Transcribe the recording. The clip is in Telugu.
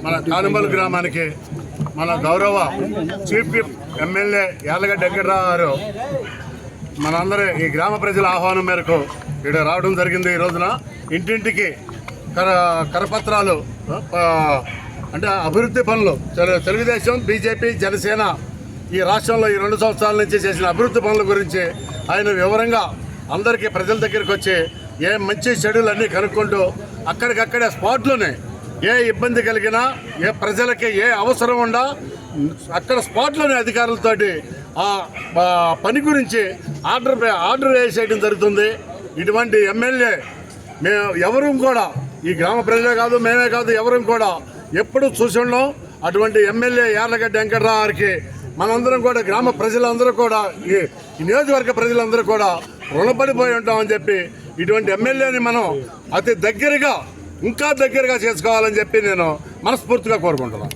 మన కానుమల్ గ్రామానికి మన గౌరవ chief whip MLA Yarlagadda Venkatrao గారు మనందరూ ఈ గ్రామ ప్రజల ఆహ్వానం మేరకు ఇక్కడ రావడం జరిగింది. ఈ రోజున ఇంటింటికి కరపత్రాలు అంటే అభివృద్ధి పనులు తెలుగుదేశం, బీజేపీ, జనసేన ఈ రాష్ట్రంలో ఈ 2 సంవత్సరాల నుంచి చేసిన అభివృద్ధి పనుల గురించి ఆయన వివరంగా అందరికీ ప్రజల దగ్గరికి వచ్చి ఏ మంచి చెడులు అన్నీ కనుక్కుంటూ అక్కడికక్కడే స్పాట్లోనే ఏ ఇబ్బంది కలిగినా, ఏ ప్రజలకి ఏ అవసరం ఉండా అక్కడ స్పాట్లోనే అధికారులతోటి ఆ పని గురించి ఆర్డర్ వేసేయడం జరుగుతుంది. ఇటువంటి ఎమ్మెల్యే మేము ఎవరూ కూడా ఈ గ్రామ ప్రజలే కాదు, మేమే కాదు, ఎవరూ కూడా ఎప్పుడు చూసి ఉన్నాం. అటువంటి ఎమ్మెల్యే యార్లగడ్డ వెంకట్రావు గారికి మనందరం కూడా గ్రామ ప్రజలందరూ కూడా ఈ నియోజకవర్గ ప్రజలందరూ కూడా రుణపడిపోయి ఉంటామని చెప్పి ఇటువంటి ఎమ్మెల్యేని మనం అతి దగ్గరగా ఇంకా దగ్గరగా చేసుకోవాలని చెప్పి నేను మనస్ఫూర్తిగా కోరుకుంటున్నాను.